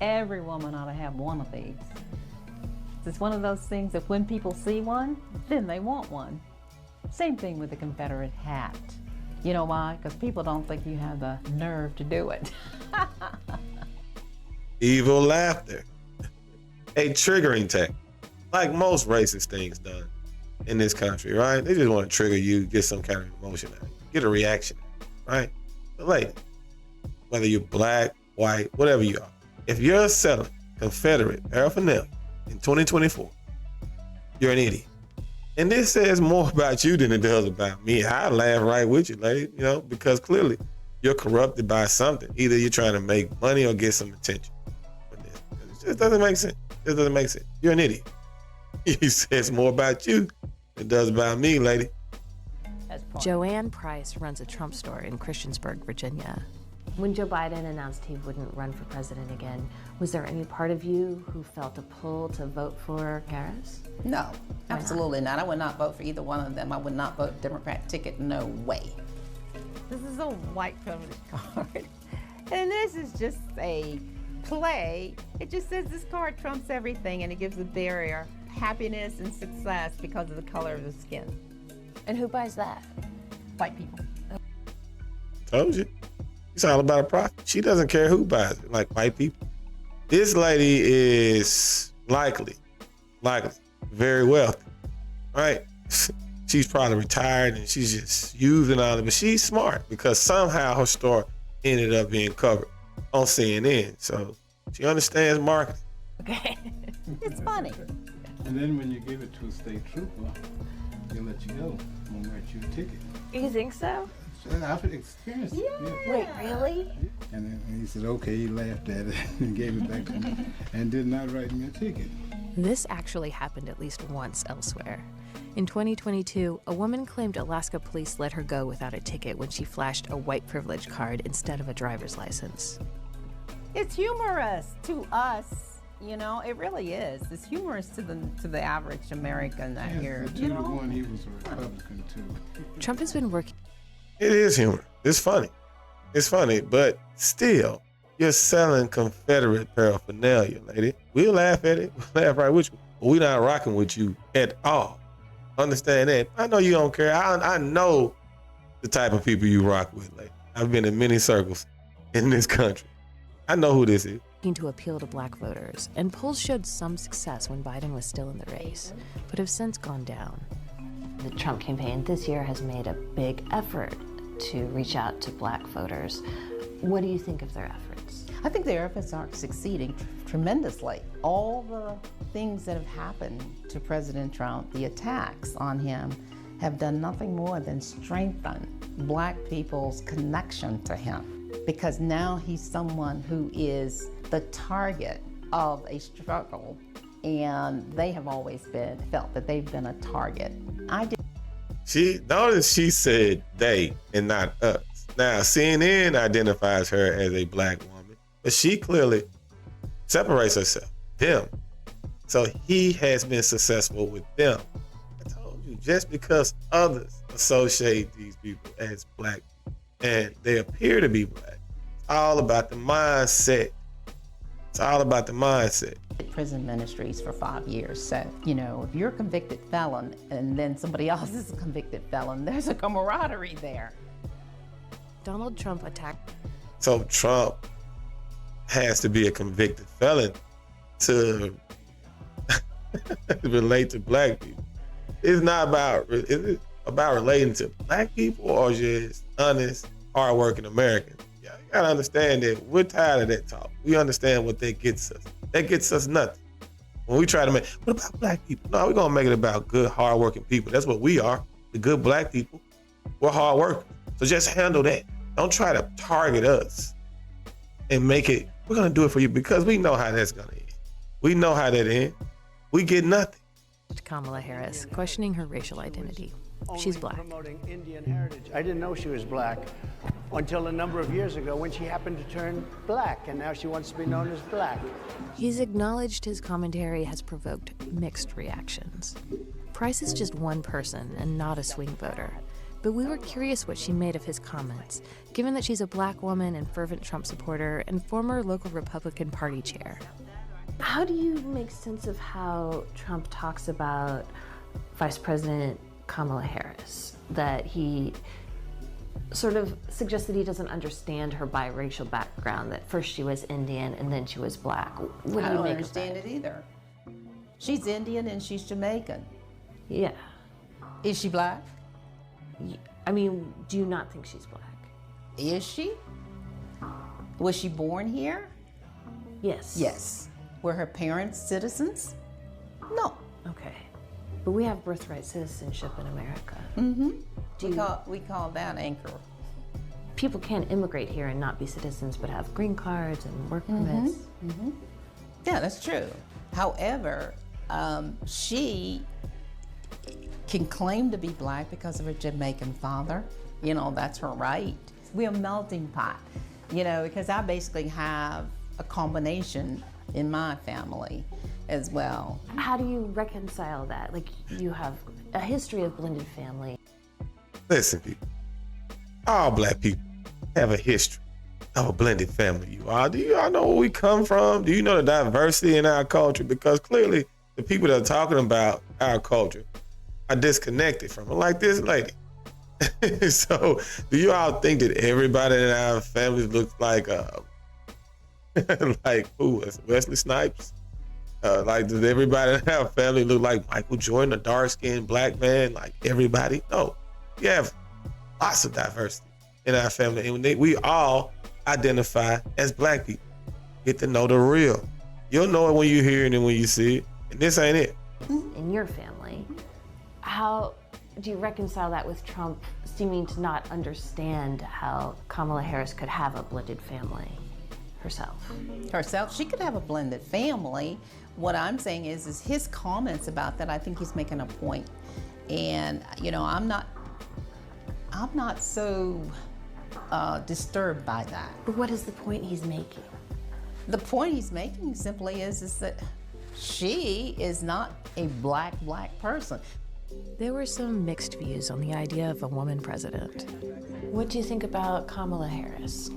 Every woman ought to have one of these. It's one of those things that when people see one, then they want one. Same thing with the Confederate hat. You know why? Because people don't think you have the nerve to do it. Evil laughter. A triggering tactic. Like most racist things done in this country, right? They just want to trigger you, get some kind of emotion out of you, get a reaction, right? But lady, whether you're black, white, whatever you are, if you're selling Confederate paraphernalia in 2024, you're an idiot. And this says more about you than it does about me. I laugh right with you, lady, because clearly you're corrupted by something. Either you're trying to make money or get some attention. It just doesn't make sense. It doesn't make sense. You're an idiot. He says more about you than it does about me, lady. Joanne Price runs a Trump store in Christiansburg, Virginia. When Joe Biden announced he wouldn't run for president again, was there any part of you who felt a pull to vote for Harris? No, absolutely not. I would not vote for either one of them. I would not vote Democrat ticket, no way. This is a white privilege card. And this is just a play. It just says this card trumps everything, and it gives the barrier happiness and success because of the color of the skin. And who buys that? White people. Told you. It's all about a profit. She doesn't care who buys it, like white people. This lady is likely, very wealthy, right? She's probably retired and she's just using all of it. But she's smart because somehow her store ended up being covered on CNN. So she understands marketing. Okay. It's funny. And then when you give it to a state trooper, they'll let you go. Won't write you a ticket. You think so? I've experienced it. Yeah. Wait, really? And then he said, okay, he laughed at it and gave it back to me and did not write me a ticket. This actually happened at least once elsewhere. In 2022, a woman claimed Alaska police let her go without a ticket when she flashed a white privilege card instead of a driver's license. It's humorous to us, it really is. It's humorous to the average American out here. The 2-to-1, he was a Republican too. Trump has been working. It is humor. It's funny. It's funny, but still, you're selling Confederate paraphernalia, lady. We'll laugh at it. We'll laugh right with you. But we're not rocking with you at all. Understand that. I know you don't care. I know the type of people you rock with, lady. I've been in many circles in this country. I know who this is. To appeal to black voters, and polls showed some success when Biden was still in the race, but have since gone down. The Trump campaign this year has made a big effort to reach out to black voters. What do you think of their efforts? I think their efforts are succeeding tremendously. All the things that have happened to President Trump, the attacks on him, have done nothing more than strengthen black people's connection to him. Because now he's someone who is the target of a struggle, and they have always felt that they've been a target. Notice she said they and not us. Now, CNN identifies her as a black woman, but she clearly separates herself, them. So he has been successful with them. I told you, just because others associate these people as black and they appear to be black, it's all about the mindset. It's all about the mindset. Prison ministries for 5 years. So, if you're a convicted felon and then somebody else is a convicted felon, there's a camaraderie there. Donald Trump attacked. So Trump has to be a convicted felon to relate to black people. It's not about, is it about relating to black people or just honest, hardworking Americans? You gotta understand that we're tired of that talk. We understand what that gets us. That gets us nothing. When we try to make, what about black people? No, we're gonna make it about good, hardworking people. That's what we are, the good black people. We're hard workers. So just handle that. Don't try to target us and make it, we're gonna do it for you because we know how that's gonna end. We know how that ends. We get nothing. Kamala Harris, questioning her racial identity. She's black. Promoting Indian heritage. I didn't know she was black until a number of years ago when she happened to turn black, and now she wants to be known as black. He's acknowledged his commentary has provoked mixed reactions. Price is just one person and not a swing voter. but we were curious what she made of his comments, given that she's a Black woman and fervent Trump supporter and former local Republican Party chair. How do you make sense of how Trump talks about Vice President Kamala Harris? That he sort of suggests that he doesn't understand her biracial background, that first she was Indian and then she was Black. What do I you don't make understand of it either. She's Indian and she's Jamaican. that? Yeah. Is she Black? I mean, do you not think she's Black? Is she? Was she born here? Yes. Yes. Were her parents citizens? No. Okay. But we have birthright citizenship in America. We call that anchor. People can't immigrate here and not be citizens, but have green cards and work permits. Yeah, that's true. However, she can claim to be Black because of her Jamaican father. You know, that's her right. We're a melting pot, you know, because I basically have a combination in my family as well. How do you reconcile that? Like, you have a history of blended family. Listen, people. All Black people have a history of a blended family. Do you all know where we come from? Do you know the diversity in our culture? Because clearly the people that are talking about our culture are disconnected from it, like this lady. So do you all think that everybody in our families looks like like who? Wesley Snipes? Like, does everybody in our family look like Michael Jordan, a dark-skinned Black man, like everybody? No. We have lots of diversity in our family, and we all identify as Black people. Get to know the real. You'll know it when you hear it and when you see it, and this ain't it. In your family, how do you reconcile that with Trump seeming to not understand how Kamala Harris could have a blended family herself? She could have a blended family. What I'm saying is his comments about that, I think he's making a point. And, you know, I'm not so disturbed by that. But what is the point he's making? The point he's making simply is that she is not a black person. There were some mixed views on the idea of a woman president. What do you think about Kamala Harris?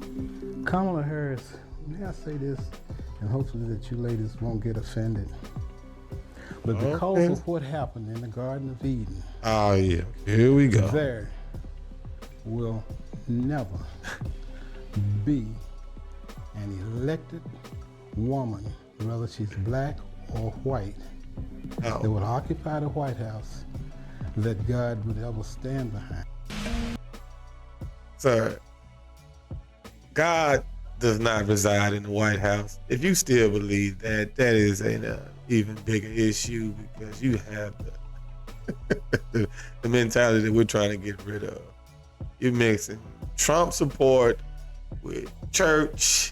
Kamala Harris, may I say this, and hopefully that you ladies won't get offended. But because of what happened in the Garden of Eden, Oh yeah, here we go. there will never be an elected woman, whether she's black or white, that would occupy the White House that God would ever stand behind. Sir, God does not reside in the White House. If you still believe that, that is an even bigger issue, because you have the mentality that we're trying to get rid of. You're mixing Trump support with church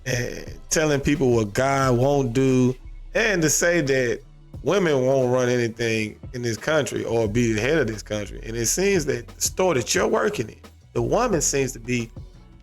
and telling people what God won't do, and to say that women won't run anything in this country or be the head of this country. And it seems that the store that you're working in, the woman seems to be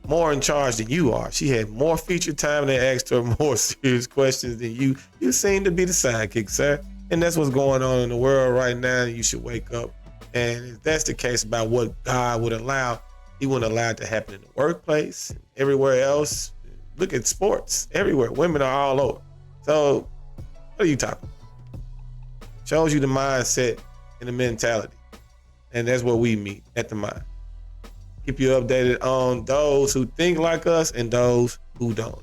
more in charge than you are. She had more feature time, and they asked her more serious questions than you. You seem to be the sidekick, sir. And that's what's going on in the world right now. You should wake up. And if that's the case about what God would allow, he wouldn't allow it to happen in the workplace, and everywhere else. Look at sports, everywhere. Women are all over. So what are you talking about? Shows you the mindset and the mentality. And that's where we meet, at the mind. Keep you updated on those who think like us and those who don't.